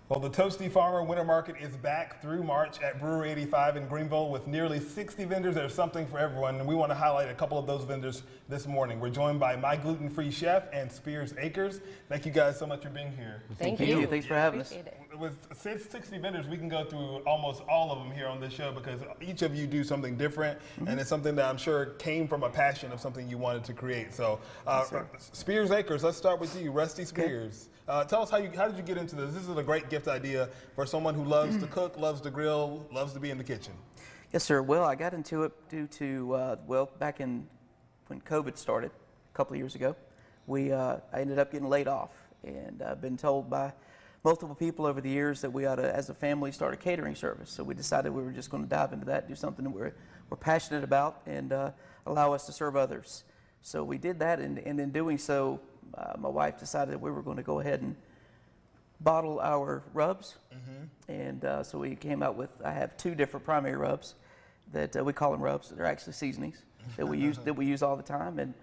Well, the Toasty Farmer Winter Market is back through March at Brewery 85 in Greenville with nearly 60 vendors. There's something for everyone, and we want to highlight a couple of those vendors this morning. We're joined by My Gluten-Free Chef and Spears Acres. Thank you guys so much for being here. Thank you. Thanks for having us. With 60 vendors, we can go through almost all of them here on this show because each of you do something different, and it's something that I'm sure came from a passion of something you wanted to create. So, Spears Acres, let's start with you, Rusty Spears. Tell us how did you get into this? This is a great gift idea for someone who loves to cook, loves to grill, loves to be in the kitchen. Yes, sir. Well, I got into it due to, back in when COVID started a couple of years ago, I ended up getting laid off. And I've been told by multiple people over the years that we ought to, as a family, start a catering service. So we decided we were just going to dive into that, do something that we're passionate about, and allow us to serve others. So we did that, and in doing so, my wife decided that we were going to go ahead and bottle our rubs. And so we came out with, I have two different primary rubs that we call them rubs. They're actually seasonings that we use all the time. And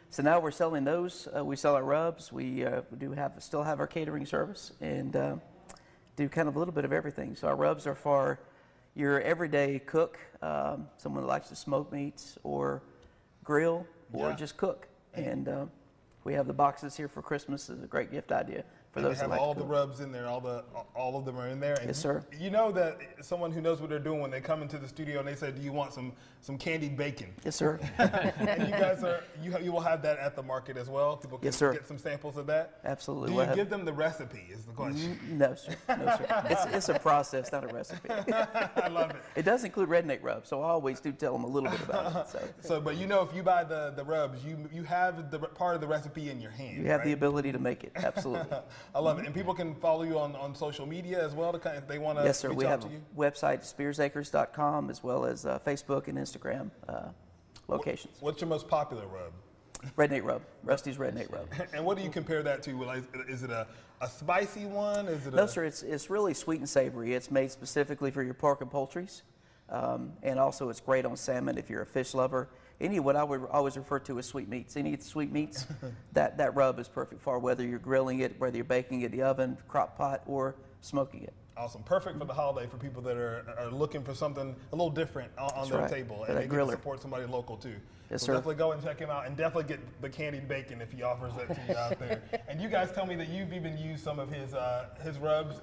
so now we're selling those. We sell our rubs. We still have our catering service and do kind of a little bit of everything. So our rubs are for your everyday cook, someone that likes to smoke meats or grill or just cook. And we have the boxes here for Christmas. It's a great gift idea for those that like to cook. They have all the rubs in there. All of them are in there. And yes, sir. You know that someone who knows what they're doing when they come into the studio and they say, "Do you want some candied bacon?" Yes, sir. And you guys you will have that at the market as well. People can get some samples of that. Absolutely. Do you give them the recipe? Is the question. No, sir. No, sir. It's a process, not a recipe. I love it. It does include redneck rubs, so I always do tell them a little bit about it. So, but you know, if you buy the rubs, you have the part of the recipe in your hand. You have the ability to make it. Absolutely. I love it. And people can follow you on social media as well if they want to Yes, sir. reach We out have to you. a website, spearsacres.com, as well as Facebook and Instagram locations. What's your most popular rub? Redneck rub. Rusty's Redneck rub. And what do you compare that to? Is it a spicy one? No, sir. It's really sweet and savory. It's made specifically for your pork and poultries. And also it's great on salmon if you're a fish lover. What I would always refer to as sweet meats. Any sweet meats, that rub is perfect for, whether you're grilling it, whether you're baking it in the oven, crock pot, or smoking it. Awesome. Perfect for the holiday for people that are looking for something a little different on their table. And they can support somebody local too. Yes, so sir. definitely go and check him out, and definitely get the candied bacon if he offers that to you out there. And you guys tell me that you've even used some of his rubs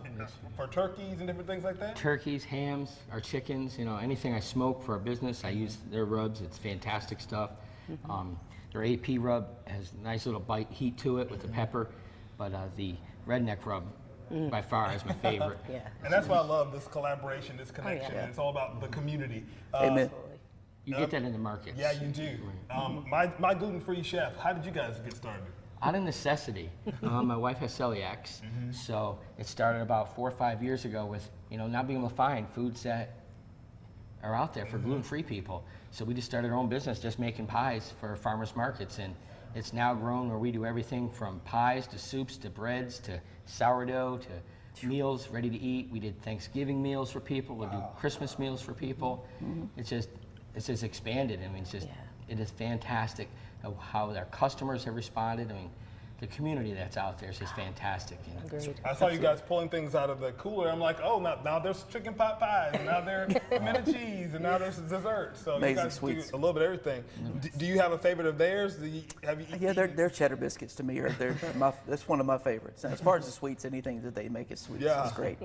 for turkeys and different things like that? Turkeys, hams, our chickens, anything I smoke for our business, I use their rubs. It's fantastic stuff. Their AP rub has a nice little bite heat to it with the pepper, but the redneck rub by far is my favorite. And that's why I love this collaboration, this connection. It's all about the community. Amen. You get that in the market. Yeah, you do. My Gluten-Free Chef, how did you guys get started? Out of necessity. My wife has celiacs, so it started about 4 or 5 years ago with not being able to find foods that are out there for gluten-free people. So we just started our own business, just making pies for farmers markets, and it's now grown where we do everything from pies to soups to breads to sourdough to meals ready to eat. We did Thanksgiving meals for people. We'll do Christmas meals for people. It's just expanded. I mean, it is fantastic how their customers have responded. I mean, the community that's out there is just fantastic. Agreed. I saw you guys pulling things out of the cooler. I'm like, oh, now there's chicken pot pies, and now there's pimento cheese, and now there's dessert. So amazing you guys sweets. do a little bit of everything. Do you have a favorite of theirs? Yeah, their cheddar biscuits to me that's one of my favorites. And as far as the sweets, anything that they make is sweet. It's great,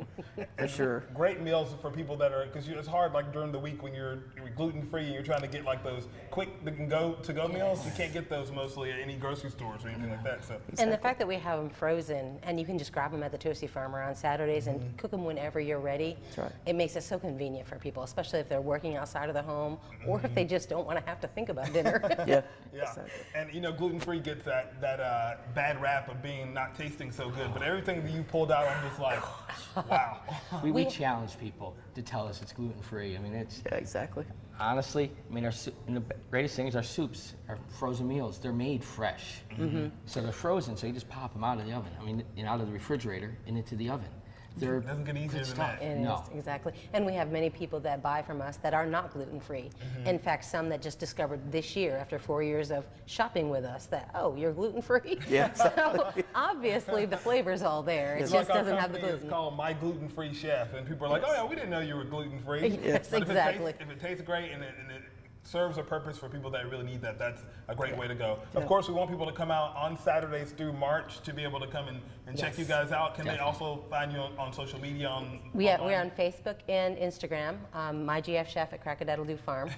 for sure. Great meals for people that are, because it's hard like during the week when you're gluten-free and you're trying to get like those quick to-go meals. You can't get those mostly at any grocery stores or anything like that. So. Exactly. And the fact that we have them frozen, and you can just grab them at the Toasty Farmer on Saturdays and cook them whenever you're ready. That's right. It makes it so convenient for people, especially if they're working outside of the home, or if they just don't want to have to think about dinner. Yeah. Exactly. And gluten-free gets that bad rap of being not tasting so good, but everything that you pulled out, I'm just like, wow. We challenge people to tell us it's gluten-free. I mean, exactly. Honestly, I mean, the greatest thing is our soups, our frozen meals. They're made fresh, so they're frozen. So you just pop them out of the oven. I mean, out of the refrigerator and into the oven. They're It doesn't get easier good than stuff. that. It No. is, exactly. And we have many people that buy from us that are not gluten-free. In fact, some that just discovered this year, after 4 years of shopping with us, that, oh, you're gluten-free? Yeah, So obviously the flavor's all there. It It's just like our doesn't have the company is gluten. called My Gluten-Free Chef, and people are like, "Oh yeah, we didn't know you were gluten-free." Yes, But exactly. If it tastes great and it serves a purpose for people that really need that, that's a great way to go. Of course, we want people to come out on Saturdays through March to be able to come and check you guys out. Can they also find you on social media? We're online? on Facebook and Instagram. My G.F. Chef at Crack-A-Daddle-Doo Farm.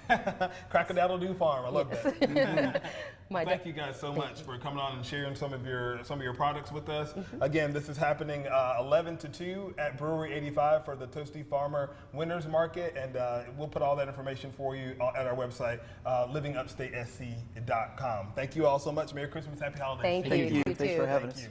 Crack-A-Daddle-Doo Farm. I love that. My Thank you guys so much for coming on and sharing some of your products with us. Mm-hmm. Again, this is happening 11 to 2 at Brewery 85 for the Toasty Farmer Winners Market, and we'll put all that information for you at our website, livingupstatesc.com. Thank you all so much. Merry Christmas, Happy Holidays. Thank Thank you. you. You Thanks too. for having Thank us. you.